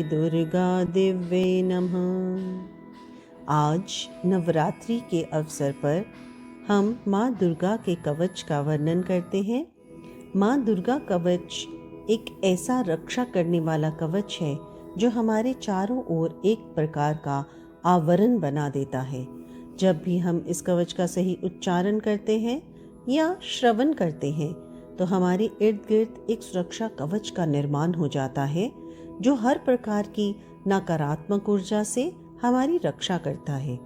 दुर्गा दिव्ये नमः। आज नवरात्रि के अवसर पर हम माँ दुर्गा के कवच का वर्णन करते हैं। माँ दुर्गा कवच एक ऐसा रक्षा करने वाला कवच है जो हमारे चारों ओर एक प्रकार का आवरण बना देता है। जब भी हम इस कवच का सही उच्चारण करते हैं या श्रवण करते हैं तो हमारे इर्द गिर्द एक सुरक्षा कवच का निर्माण हो जाता है जो हर प्रकार की नकारात्मक ऊर्जा से हमारी रक्षा करता है।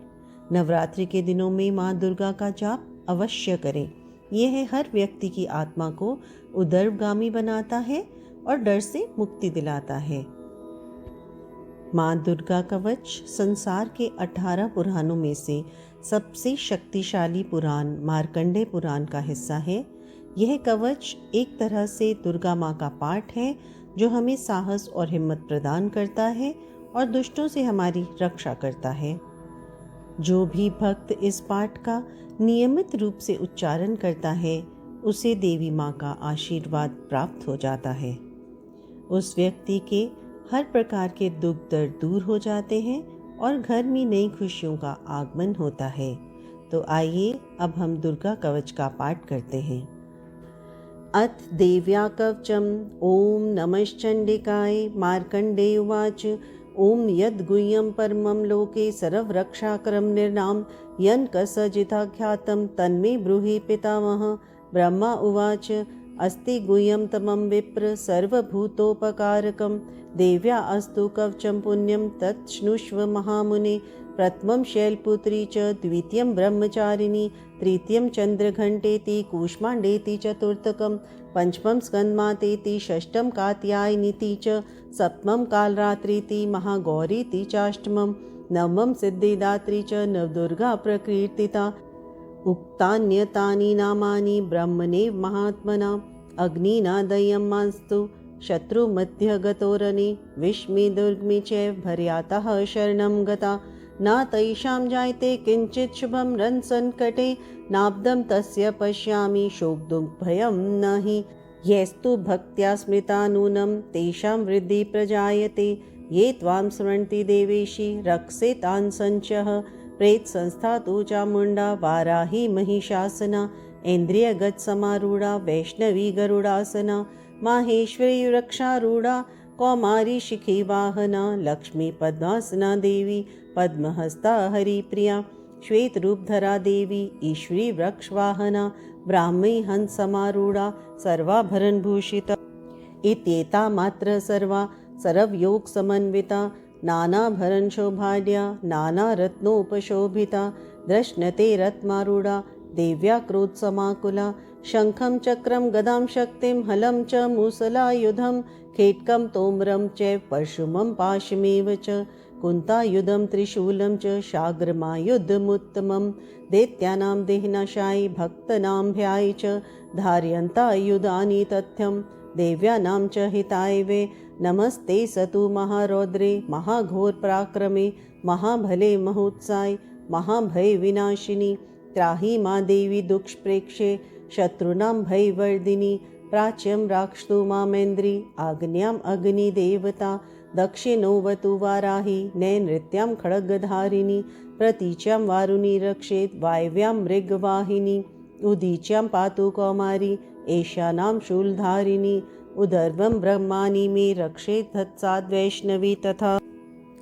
नवरात्रि के दिनों में माँ दुर्गा का जाप अवश्य करें। यह हर व्यक्ति की आत्मा को उर्ध्वगामी बनाता है और डर से मुक्ति दिलाता है। माँ दुर्गा कवच संसार के 18 पुराणों में से सबसे शक्तिशाली पुराण मार्कंडेय पुराण का हिस्सा है। यह कवच एक तरह से दुर्गा माँ का पाठ है जो हमें साहस और हिम्मत प्रदान करता है और दुष्टों से हमारी रक्षा करता है। जो भी भक्त इस पाठ का नियमित रूप से उच्चारण करता है उसे देवी माँ का आशीर्वाद प्राप्त हो जाता है। उस व्यक्ति के हर प्रकार के दुख दर्द दूर हो जाते हैं और घर में नई खुशियों का आगमन होता है। तो आइए अब हम दुर्गा कवच का पाठ करते हैं। अथ देव्या कवचम ओम नमश्चंडिकाय मार्कंडेय उवाच ओम यद् गुह्यं परमं लोके सर्वरक्षाकरं निर्नाम यन्कसजिता ख्यातं तन्मे ब्रूहि पितामह। ब्रह्मा उवाच अस्ति गुह्यं तमं विप्र सर्वभूतोपकारकं देव्या अस्तु कवचं पुण्यं तच्छृणुष्व महामुने। प्रथमं शैलपुत्री च द्वितीयं ब्रह्मचारिणी तृतीयं चंद्रघंटेति कूष्मांडेति चतुर्थकं पंचमं स्कंदमातेति षष्ठं कात्यायनीति च सप्तमं कालरात्रीति महागौरीति चाष्टमं नवमं सिद्धिदात्री च नवदुर्गा प्रकीर्तिता। उक्तान्यतानि नामानि ब्रह्मणे महात्मना अग्निनादयं मास्तु शत्रुमध्यगतोरणे विष्मे दुर्गमे चैव भर्यातः शरणं गता। न तैषां जायते किंचित् शुभं रन्सन्कटे नाब्दं तस्य पश्यामि शोकदुःखभयं नहि। यैस्तु भक्त्या स्मृता नूनं तेषां वृद्धि प्रजायते ये त्वां स्मरन्ति देवेशि रक्षसे तान् संचः। प्रेत संस्था तु चामुण्डा वाराही महिषासना इन्द्रियगत समारूढ़ा वैष्णवी गरुड़ासना माहेश्वरी वृक्षारूढ़ा कौमारी शिखी वाहना लक्ष्मी पद्मासना देवी पद्महस्ता हरिप्रिया श्वेत रूपधरा देवी ईश्वरी वृक्षवाहना ब्राह्मी हंस समारूढ़ा सर्वाभरण भूषिता इत्येता मात्र सर्वा सर्वयोग समन्विता नानाभरण शोभाढ्या नाना रत्नोपशोभिता दृश्नते रत्मारूढ़ा देव्या क्रोध समाकुला शंखं चक्रं गदां शक्तिं हलं च मूसलायुधं खेटकं तोमरं चैव परशुमं पाशमेव च कुन्तायुधं त्रिशूलं च शाग्रमायुधमुत्तमं दैत्यानां देहनाशायि भक्तानां भयाय च धारयन्तायुधानि तथ्यं देव्यानां च हिताय वे। नमस्ते सतु महारौद्रे महाघोर पराक्रमे महाभले महोत्साय महाभय विनाशिनी त्राहि माँ देवी दुष्प्रेक्षे शत्रुनां भयवर्धिनी प्राच्यं राक्षतु मामेन्द्री आग्न्याम् अग्निदेवता दक्षिणोऽवतु वाराही नैनृत्यां खड्गधारिणी प्रतीच्यां वारुणी रक्षेत् वायव्यां मृगवाहिनी उदीच्यां पातु कौमारी एषानां शूलधारिणी उदर्वं ब्रह्माणि मे रक्षेत् तत्साद्वैष्णवी तथा।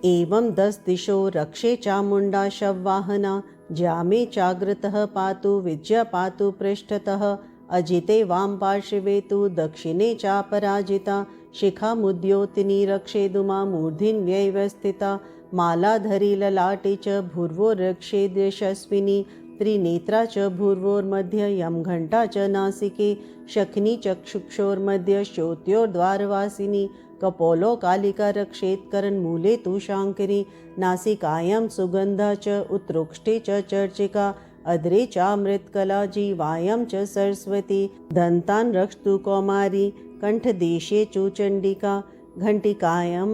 एवं 10 दिशो रक्षे चामुण्डा शववाहना ज्यामे चाग्रतः पातु विद्या पातु पृष्ठतः अजिते वाम पार्श्वे तु दक्षिणे चापराजिता शिखामुद्योतिनी रक्षेदुमा मूर्ध्न्यवस्थिता मालाधरी ललाटे च भूर्वो रक्षेद्यशस्विनी त्रिनेत्रा च भूर्वोर्मध्ये यम घंटा च नासिके शक्नी चक्षुक्षोर्मध्ये श्रोत्योर्द्वारवासिनी कपोलो कालिका रक्षेत् करणमूले तु शाङ्करी नासिकायां सुगन्धा च उत्रोष्ठे च चर्चिका अद्रे चामृतकला जीवायां च सरस्वती दन्तान् रक्षतु कौमारी कंठदेशे चूचण्डिका घंटिकायां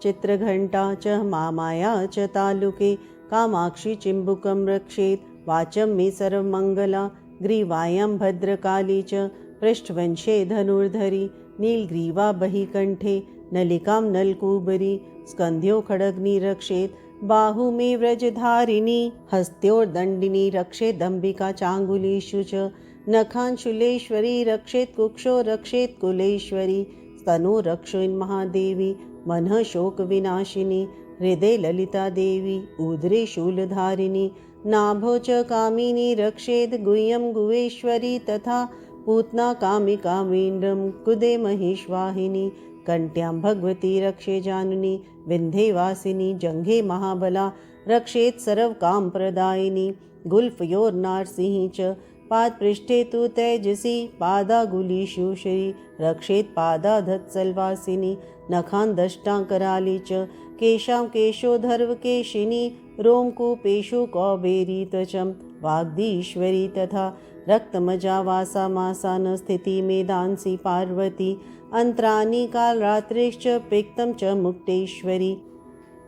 चित्रघंटा च मामाया च तालुके कामाक्षी चिम्बुकं रक्षेत् वाचं मे सर्वमङ्गला ग्रीवायां भद्रकाली च पृष्ठवंशे धनुर्धरी नीलग्रीवा बहिकण्ठे नलिकां नलकूबरी स्कंध्यो खड्गनी रक्षेत बाहु मे व्रजधारिणी हस्त्योर्दंडिनी रक्षेदम्बिका चांगुलीषु च नखांशूलेश्वरी रक्षेत कुक्षो रक्षेत कुलेश्वरी स्तनो रक्षोन्महादेवी मनः शोक विनाशिनी हृदय ललिता देवी उदरे शूलधारिणी नाभो च कामिनी रक्षेद गुह्यं गुहेश्वरी तथा पूतना कामिका वीन्द्रं कुदे महिष्वाहिनी कंट्यां भगवती रक्षे जाननी विंध्ये वासिनी जंघे महाबला रक्षेत सर्व काम प्रदायिनी गुल्फयोर्नारसिंही च पादपृष्ठे तु तेजसी पादागुलीषु श्री रक्षेत पादाधत्सलवासिनी नखान् दष्टां कराली च केशां केशोधर्वकेशिनी रोमकूपेषु कौबेरी त्वचं वाग्दीश्वरी तथा रक्तमजावासा मासान स्थिति मेदांसी पार्वती अंतरानी कालरात्रिश्च पिक्तं च मुक्तेश्वरी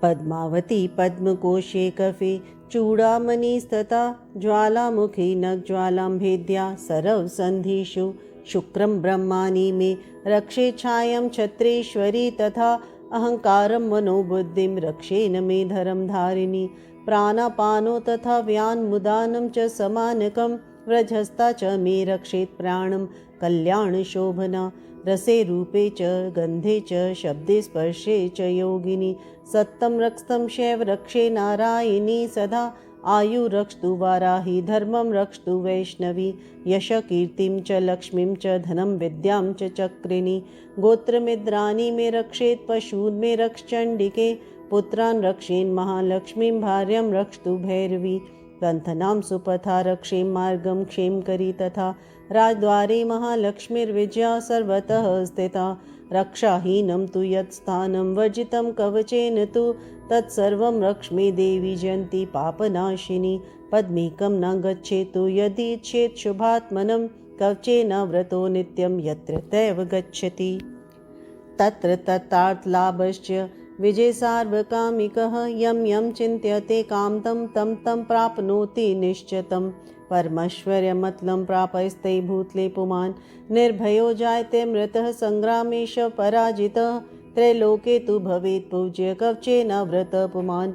पद्मावती पद्मकोशे कफे चूड़ामणिस्तथा ज्वालामुखी नग्ज्वालां भेद्या सरवसन्धिषु शुक्रं ब्रह्माणि मे रक्षे छायां छत्रेश्वरी तथा अहंकारं मनोबुद्धिं रक्षेन मे धरं धारिणी प्राणापानो तथा व्यान्मुदानं च समानकं व्रजहस्ता च मे रक्षेत् प्राणं कल्याणशोभना रसे रूपे च गन्धे च शब्दे स्पर्शे च योगिनी सत्तं रक्षतं शैव रक्षे नारायणी सदा आयु रक्षतु वाराही धर्मं रक्षतु वैष्णवी यश कीर्तिं च लक्ष्मीं च धनं विद्यां च चक्रिणी गोत्रमिद्राणि मे रक्षेत् पशून् मे रक्षचण्डिके पुत्रान् रक्षेन् महालक्ष्मीं भार्यां रक्षतु भैरवी ग्रन्थनां सुपथा रक्षें मार्गं क्षेमकरी तथा राजद्वारे महालक्ष्मीर्विजया सर्वतः स्थिता रक्षाहीनं तु यत् स्थानं वर्जितं कवचेन तु तत्सर्वं रक्ष्मे देवी जयन्ती पापनाशिनी पद्मेकं न गच्छेतु यदि इच्छेत् शुभात्मनं कवचेन व्रतो नित्यं यत्र तैव गच्छति तत्र तत्तार्थलाभश्च विजय सार्वकामिकः यं यं चिन्त्यते कामतं तं तं प्राप्नोति निश्चितं परमैश्वर्यमतलं प्रापस्ते भूतले पुमान् निर्भयो जायते मृतः संग्रामेश पराजितः त्रैलोके तु भवेत् पूज्य कवचेन व्रतः पुमान्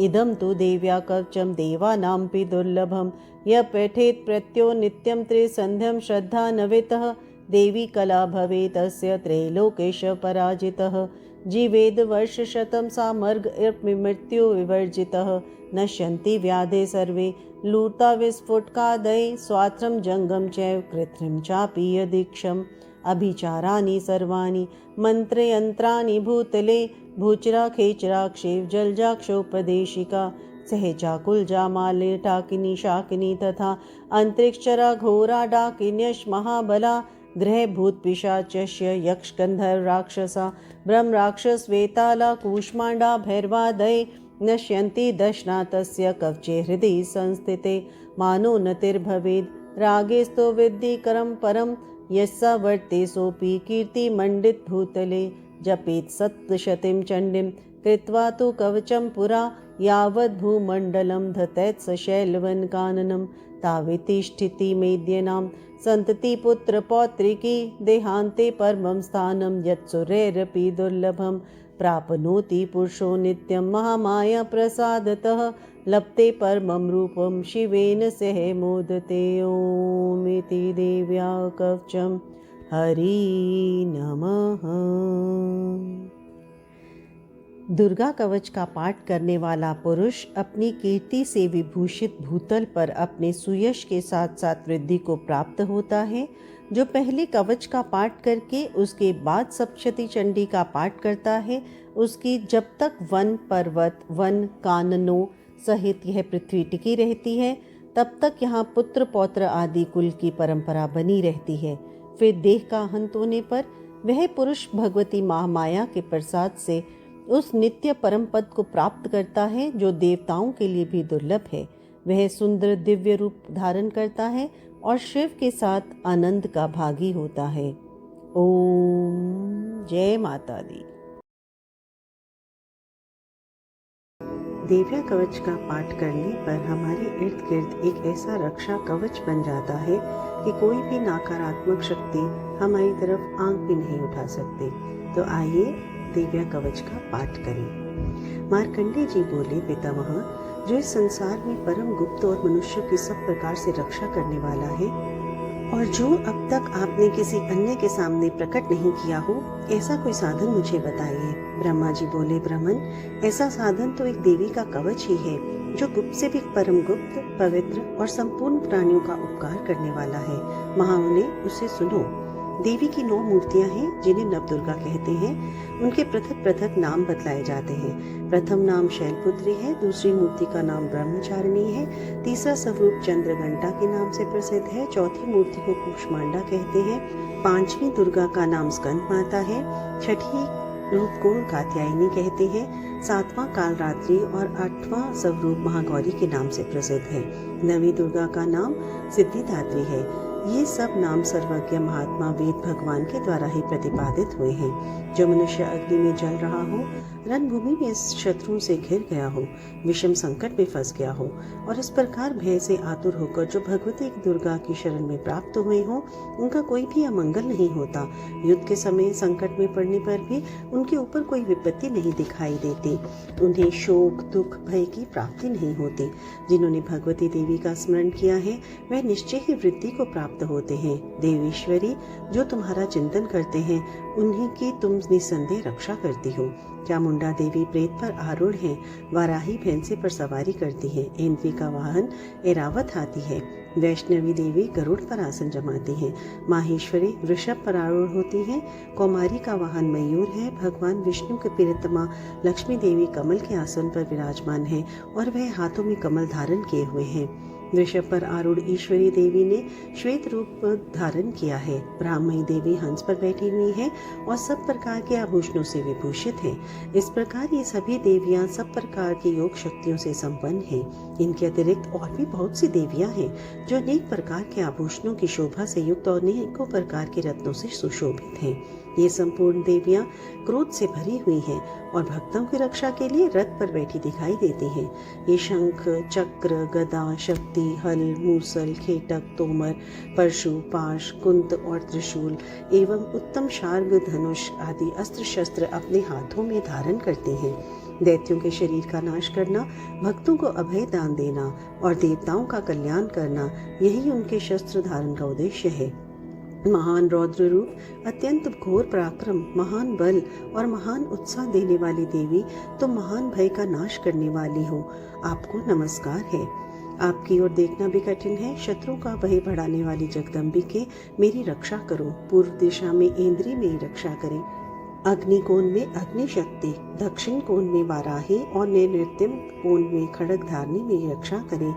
इदं तु देव्या कवचं देवानामपि दुर्लभं यः पठेत् प्रत्यो नित्यं त्रिसन्ध्यं श्रद्धा नवेतः देवी कला भवेत् तस्य त्रैलोकेश पराजितः जीवेद वर्षशतं सामर्ग मृत्यु विवर्जितः नश्यन्ति व्याधे सर्वे लूता विस्फुटकादय स्वात्रं जंगम चैव कृत्रिम चापि यदीक्षम् अभिचाराणि सर्वाणि मंत्रयंत्राणि भूतले भूचरा खेचरा क्षेव जलजाक्षोपदेशिका सहचाकुलजा माले टाकिनी शाकिनी तथा अंतरिक्षरा घोरा डाकिन्यश महाबला ग्रह भूत पिशाचस्य यक्ष गंधर्व राक्षसा ब्रह्म राक्षस वेताला कूष्मांडा भैरवादय नश्यन्ति दशनाथस्य कवचे हृदि संस्थिते मानो नतिर्भवेद् रागेस्तो विद्धिकरं परं यस्सा वर्ते सोऽपि कीर्तिमण्डित भूतले जपेत् सप्तशतीं चण्डीं कृत्वा तु कवचं पुरा यावद् भूमण्डलं धतेत् सशैलवनकाननं तावितिष्ठति मेद्यनां सन्तति पुत्रपौत्रिकी देहान्ते परमं स्थानं यत्सुरैरपि दुर्लभं प्राप्नोति पुरुषो नित्यं महामाया प्रसादतः लप्ते परमं रूपं शिवेन सह मोदते ॐ इति देव्या कवचं हरि नमः। दुर्गा कवच का पाठ करने वाला पुरुष अपनी कीर्ति से विभूषित भूतल पर अपने सुयश के साथ साथ वृद्धि को प्राप्त होता है। जो पहले कवच का पाठ करके उसके बाद सप्तशती चंडी का पाठ करता है, उसकी जब तक वन पर्वत वन काननों सहित यह पृथ्वी टिकी रहती है, तब तक यहाँ पुत्र पौत्र आदि कुल की परंपरा बनी रहती है। फिर देह का अंत होने पर वह पुरुष भगवती महामाया के प्रसाद से उस नित्य परम पद को प्राप्त करता है जो देवताओं के लिए भी दुर्लभ है। वह सुंदर दिव्य रूप धारण करता है और शिव के साथ आनंद का भागी होता है। ओम जय माता दी। दिव्या कवच का पाठ करने पर हमारे इर्द गिर्द एक ऐसा रक्षा कवच बन जाता है कि कोई भी नकारात्मक शक्ति हमारी तरफ आंख भी नहीं उठा सकते। तो आइए दिव्या कवच का पाठ करें। मार्कंडेय जी बोले, पितामह, जो इस संसार में परम गुप्त और मनुष्य की सब प्रकार से रक्षा करने वाला है और जो अब तक आपने किसी अन्य के सामने प्रकट नहीं किया हो, ऐसा कोई साधन मुझे बताइए। ब्रह्मा जी बोले, ब्राह्मण, ऐसा साधन तो एक देवी का कवच ही है, जो गुप्त से भी परम गुप्त, पवित्र और संपूर्ण प्राणियों का उपकार करने वाला है। महामुने, उसे सुनो। देवी की 9 मूर्तियां हैं, जिन्हें नवदुर्गा कहते हैं। उनके पृथक पृथक नाम बतलाए जाते हैं। प्रथम नाम शैलपुत्री है, दूसरी मूर्ति का नाम ब्रह्मचारिणी है, तीसरा स्वरूप चंद्रघंटा के नाम से प्रसिद्ध है, चौथी मूर्ति को कूष्मांडा कहते हैं, पांचवी दुर्गा का नाम स्कंद माता है, छठी रूप को कात्यायनी कहते हैं, सातवां कालरात्रि और आठवां स्वरूप महागौरी के नाम से प्रसिद्ध है। नवी दुर्गा का नाम सिद्धिदात्री है। ये सब नाम सर्वज्ञ महात्मा वेद भगवान के द्वारा ही प्रतिपादित हुए हैं। जो मनुष्य अग्नि में जल रहा हो, रणभूमि में शत्रुओं से घिर गया हो, विषम संकट में फंस गया हो और इस प्रकार भय से आतुर होकर जो भगवती दुर्गा की शरण में प्राप्त हुए हो, उनका कोई भी अमंगल नहीं होता। युद्ध के समय संकट में पड़ने पर भी उनके ऊपर कोई विपत्ति नहीं दिखाई देती। उन्हें शोक, दुख, भय की प्राप्ति नहीं होती। जिन्होंने भगवती देवी का स्मरण किया है, वह निश्चय ही वृद्धि को प्राप्त होते हैं। देवेश्वरी, जो तुम्हारा चिंतन करते हैं, उन्हीं की तुम निसंदेह रक्षा करती हो। चामुंडा देवी प्रेत पर आरूढ़ है, वाराही भैंसे पर सवारी करती है, ऐन्द्री का वाहन ऐरावत हाथी है, वैष्णवी देवी गरुड़ पर आसन जमाती है, माहेश्वरी वृषभ पर आरूढ़ होती है, कौमारी का वाहन मयूर है, भगवान विष्णु के प्रियतमा लक्ष्मी देवी कमल के आसन पर विराजमान है और वह हाथों में कमल धारण किए हुए हैं। वृषभ पर आरूढ़ ईश्वरी देवी ने श्वेत रूप धारण किया है। ब्राह्मणी देवी हंस पर बैठी हुई है और सब प्रकार के आभूषणों से विभूषित है। इस प्रकार ये सभी देवियां सब प्रकार की योग शक्तियों से संपन्न हैं। इनके अतिरिक्त और भी बहुत सी देवियां हैं जो अनेक प्रकार के आभूषणों की शोभा से युक्त और अनेकों प्रकार के रत्नों से सुशोभित हैं। ये संपूर्ण देवियां क्रोध से भरी हुई हैं और भक्तों की रक्षा के लिए रथ पर बैठी दिखाई देती हैं। ये शंख, चक्र, गदा, शक्ति, हल, मूसल, खेटक, तोमर, परशु, पाश, कुंत और त्रिशूल एवं उत्तम शार्ग, धनुष आदि अस्त्र शस्त्र अपने हाथों में धारण करते हैं। दैत्यों के शरीर का नाश करना, भक्तों को अभय दान देना और देवताओं का कल्याण करना, यही उनके शस्त्र धारण का उद्देश्य है। महान रौद्र रूप, अत्यंत घोर पराक्रम, महान बल और महान उत्साह देने वाली देवी, तो महान भय का नाश करने वाली हो। आपको नमस्कार है। आपकी ओर देखना भी कठिन है। शत्रुओं का भय बढ़ाने वाली जगदम्बिके, मेरी रक्षा करो। पूर्व दिशा में ऐन्द्री मेरी रक्षा करें, अग्नि कोण में अग्नि शक्ति, दक्षिण कोण में वाराही और नैऋत्यम कोण में खड्ग धारणी मेरी रक्षा करें।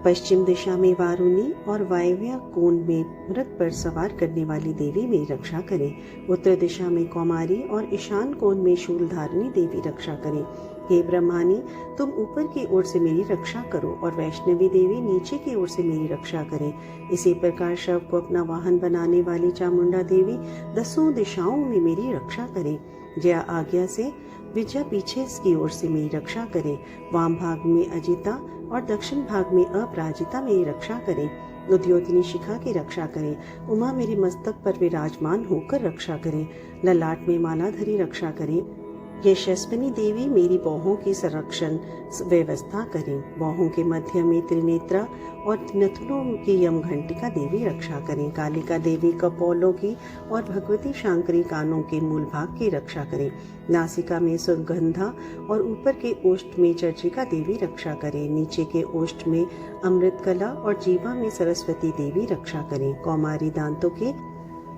पश्चिम दिशा में वारुणी और वायव्य कोण में मृग पर सवार करने वाली देवी मेरी रक्षा करें। उत्तर दिशा में कौमारी और ईशान कोण में शूलधारिणी देवी रक्षा करें। हे ब्रह्मानी, तुम ऊपर की ओर से मेरी रक्षा करो और वैष्णवी देवी नीचे की ओर से मेरी रक्षा करें। इसी प्रकार शव को अपना वाहन बनाने वाली चामुंडा देवी 10 दिशाओं में मेरी रक्षा करें। जया आज्ञा से विजया पीछे की ओर से मेरी रक्षा करें। वाम भाग में अजिता और दक्षिण भाग में अपराजिता मेरी रक्षा करें। उद्योतनी शिखा की रक्षा करें। उमा मेरे मस्तक पर विराजमान होकर रक्षा करें। ललाट में मालाधरी रक्षा करें। यशस्विनी देवी मेरी बाहों की संरक्षण व्यवस्था करें। बाहों के मध्य में त्रिनेत्रा और नथुनों की यमघंटिका देवी रक्षा करें। कालिका देवी कपोलों की और भगवती शांकरी कानों के मूल भाग की रक्षा करें। नासिका में सुगंधा और ऊपर के ओष्ठ में चर्चिका देवी रक्षा करें। नीचे के ओष्ठ में अमृतकला और जीवा में सरस्वती देवी रक्षा करें। कौमारी दांतों के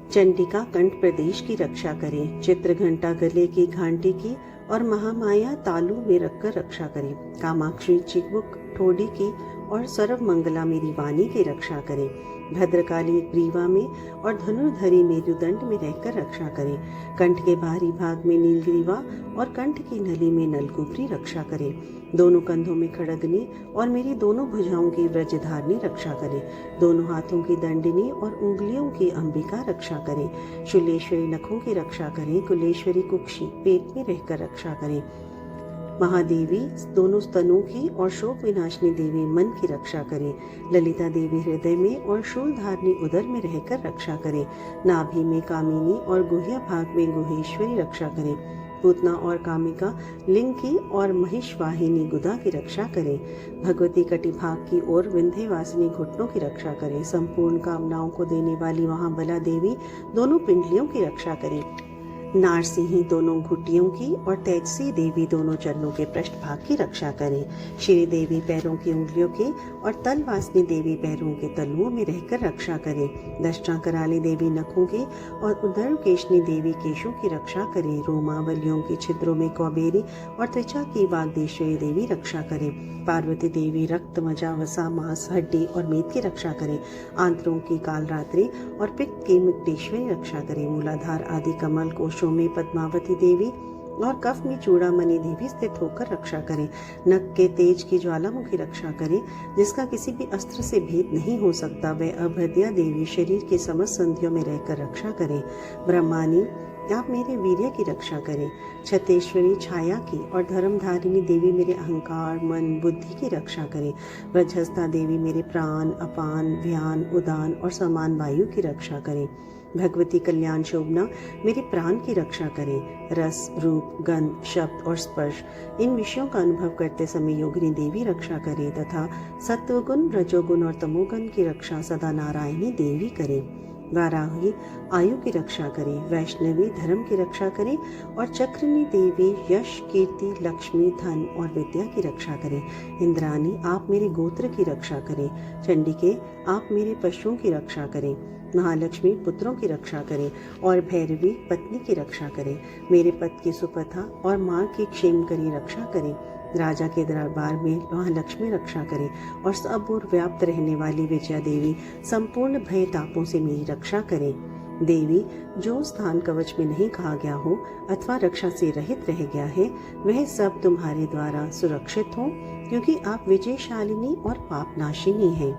चंडिका कंठ प्रदेश की रक्षा करें। चित्र घंटा गले की घंटी की और महामाया तालू में रखकर रक्षा करें। कामाक्षी चिकमुक ठोड़ी की और सर्व मंगला मेरी वाणी की रक्षा करें। भद्रकाली ग्रीवा में और धनुर्धरी मेरुदंड में रहकर रक्षा करें। कंठ के बाहरी भाग में नीलग्रीवा और कंठ की नली में नलकूबरी रक्षा करें। दोनों कंधों में खड़गनी और मेरी दोनों भुजाओं की व्रजधारणी रक्षा करें। दोनों हाथों की दंडिनी और उंगलियों की अंबिका रक्षा करें। शूलेश्वरी नखों की रक्षा करें। कुलेश्वरी कुक्षी पेट में रहकर रक्षा करें। महादेवी दोनों स्तनों की और शोक विनाशिनी देवी मन की रक्षा करें। ललिता देवी हृदय में और शूलधारिणी उदर में रहकर रक्षा करें। नाभि में कामिनी और गुह्य भाग में गुहेश्वरी रक्षा करें। पूतना और कामिका लिंग की और महिषवाहिनी गुदा की रक्षा करें। भगवती कटिभाग की और विंध्यवासिनी घुटनों की रक्षा करें। संपूर्ण कामनाओं को देने वाली महाबला देवी दोनों पिंडलियों की रक्षा करें। नारसिंही दोनों घुटियों की और तेजसी देवी दोनों चरणों के पृष्ठभाग की रक्षा करें। श्री देवी पैरों की उंगलियों की और तलवासिनी देवी पैरों के तलुओं में रहकर रक्षा करें। दशा कराली देवी नखों की और उदर केशनी देवी केशों की रक्षा करें। रोमावलियों की छिद्रों में कौबेरी और त्वचा की वागदेश्वरी देवी रक्षा करें। पार्वती देवी रक्त, मजा, वसा, मांस, हड्डी और मेद की रक्षा करें। आंत्रों की कालरात्रि और पित्त की मुक्तेश्वरी रक्षा करें। मूलाधार आदि कमल कोशों में पद्मावती देवी और कफ में चूड़ामणि देवी स्थित होकर रक्षा करें। नख के तेज की ज्वालामुखी रक्षा करें, जिसका किसी भी अस्त्र से भेद नहीं हो सकता। वह अभद्या देवी शरीर के समस्त संधियों में रहकर रक्षा करें। ब्रह्मानी आप मेरे वीर्य की रक्षा करें। छतेश्वरी छाया की और धर्मधारिणी देवी मेरे अहंकार, मन, बुद्धि की रक्षा करें। ब्रजहस्ता देवी मेरे प्राण, अपान, व्यान, उदान और समान वायु की रक्षा करें। भगवती कल्याण शोभना मेरे प्राण की रक्षा करें। रस, रूप, गंध, शब्द और स्पर्श इन विषयों का अनुभव करते समय योगिनी देवी रक्षा करें तथा सत्वगुण, रजोगुण और तमोगुण की रक्षा सदा नारायणी देवी करें। वाराही आयु की रक्षा करें। वैष्णवी धर्म की रक्षा करें और चक्रनी देवी यश, कीर्ति, लक्ष्मी, धन और विद्या की रक्षा करें। इंद्राणी आप मेरे गोत्र की रक्षा करें। चंडिके आप मेरे पशुओं की रक्षा करें। महालक्ष्मी पुत्रों की रक्षा करें और भैरवी पत्नी की रक्षा करें। मेरे पति की सुपथा और माँ की क्षेम करी रक्षा करें। राजा के दरबार में महालक्ष्मी रक्षा करें और सब ओर व्याप्त रहने वाली विजया देवी संपूर्ण भय तापों से मेरी रक्षा करें। देवी जो स्थान कवच में नहीं कहा गया हो अथवा रक्षा से रहित रह गया है, वह सब तुम्हारे द्वारा सुरक्षित हो, क्योंकि आप विजयशालिनी और पापनाशिनी हैं।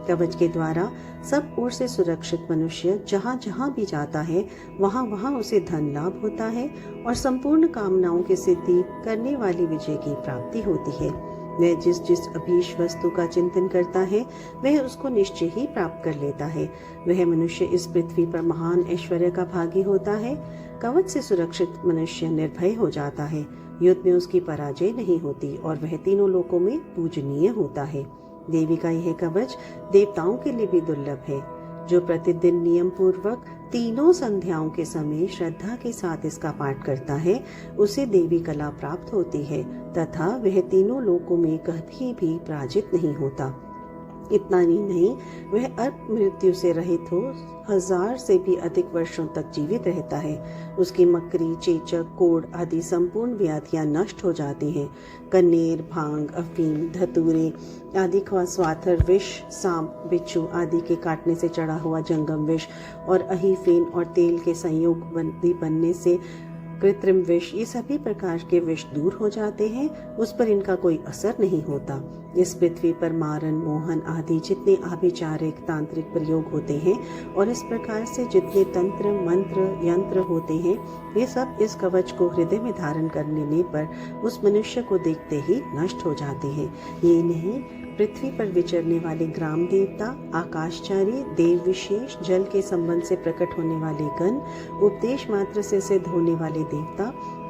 कवच के द्वारा सब ओर से सुरक्षित मनुष्य जहाँ जहाँ भी जाता है वहाँ वहाँ उसे धन लाभ होता है और संपूर्ण कामनाओं की सिद्धि करने वाली विजय की प्राप्ति होती है। वह जिस जिस अभीष्ट वस्तु का चिंतन करता है वह उसको निश्चय ही प्राप्त कर लेता है। वह मनुष्य इस पृथ्वी पर महान ऐश्वर्य का भागी होता है। कवच से सुरक्षित मनुष्य निर्भय हो जाता है। युद्ध में उसकी पराजय नहीं होती और वह तीनों लोकों में पूजनीय होता है। देवी का यह कवच देवताओं के लिए भी दुर्लभ है। जो प्रतिदिन नियम पूर्वक तीनों संध्याओं के समय श्रद्धा के साथ इसका पाठ करता है उसे देवी कला प्राप्त होती है तथा वह तीनों लोकों में कभी भी पराजित नहीं होता। इतना ही नहीं, वह अल्प मृत्यु से रहित हो 1000 से भी अधिक वर्षों तक जीवित रहता है। उसकी मकरी, चेचक, कोढ़ आदि संपूर्ण व्याधियां नष्ट हो जाती हैं। कनेर, भांग, अफीम, धतूरे आदि का स्वाथर विष, सांप, बिच्छू आदि के काटने से चढ़ा हुआ जंगम विष और अहीफेन और तेल के संयोग बनने से कृत्रिम विष, ये सभी प्रकार के विष दूर हो जाते हैं। उस पर इनका कोई असर नहीं होता। इस पृथ्वी पर मारन, मोहन आदि जितने आभिचारिक तांत्रिक प्रयोग होते हैं और इस प्रकार से जितने तंत्र, मंत्र, यंत्र होते हैं, ये सब इस कवच को हृदय में धारण करने पर उस मनुष्य को देखते ही नष्ट हो जाते हैं। ये नहीं, पृथ्वी पर विचरने वाले ग्राम देवता, आकाशचारी, देव विशेष, जल के संबंध से प्रकट होने वाले गण, उपदेश मात्र से सिद्ध होने वाले देवता,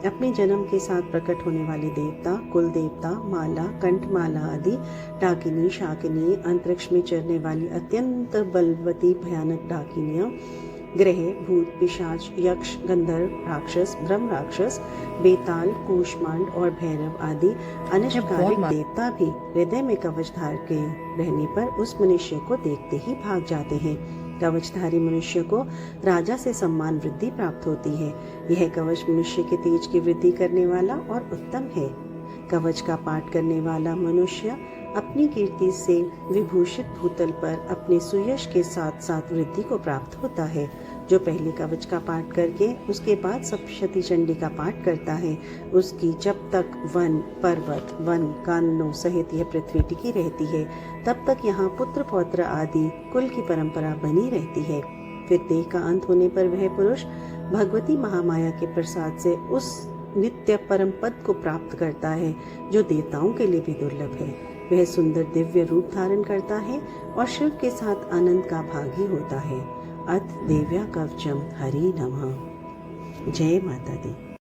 अपने जन्म के साथ प्रकट होने वाले देवता, कुल देवता, माला, कंठमाला आदि, डाकिनी, शाकिनी, अंतरिक्ष में चरने वाली अत्यंत बलवती भयानक डाकिनियां, ग्रह, भूत, पिशाच, यक्ष, गंधर्व, राक्षस, ब्रह्म राक्षस, बेताल, कूष्मांड और भैरव आदि अनिष्टकारिक देवता भी हृदय में कवच धार के रहने पर उस मनुष्य को देखते ही भाग जाते हैं। कवचधारी मनुष्य को राजा से सम्मान वृद्धि प्राप्त होती है। यह कवच मनुष्य के तेज की वृद्धि करने वाला और उत्तम है। कवच का पाठ करने वाला मनुष्य अपनी कीर्ति से विभूषित भूतल पर अपने सुयश के साथ साथ वृद्धि को प्राप्त होता है। जो पहले कवच का पाठ करके उसके बाद सप्तशती चंडी का पाठ करता है, उसकी जब तक वन, पर्वत, वन, काननों सहित यह पृथ्वी टिकी रहती है, तब तक यहाँ पुत्र पौत्र आदि कुल की परंपरा बनी रहती है। फिर देह का अंत होने पर वह पुरुष भगवती महामाया के प्रसाद से उस नित्य परम पद को प्राप्त करता है जो देवताओं के लिए भी दुर्लभ है। वह सुंदर दिव्य रूप धारण करता है और शिव के साथ आनंद का भागी होता है। अथ देव्या कवचम हरि नमः। जय माता दी।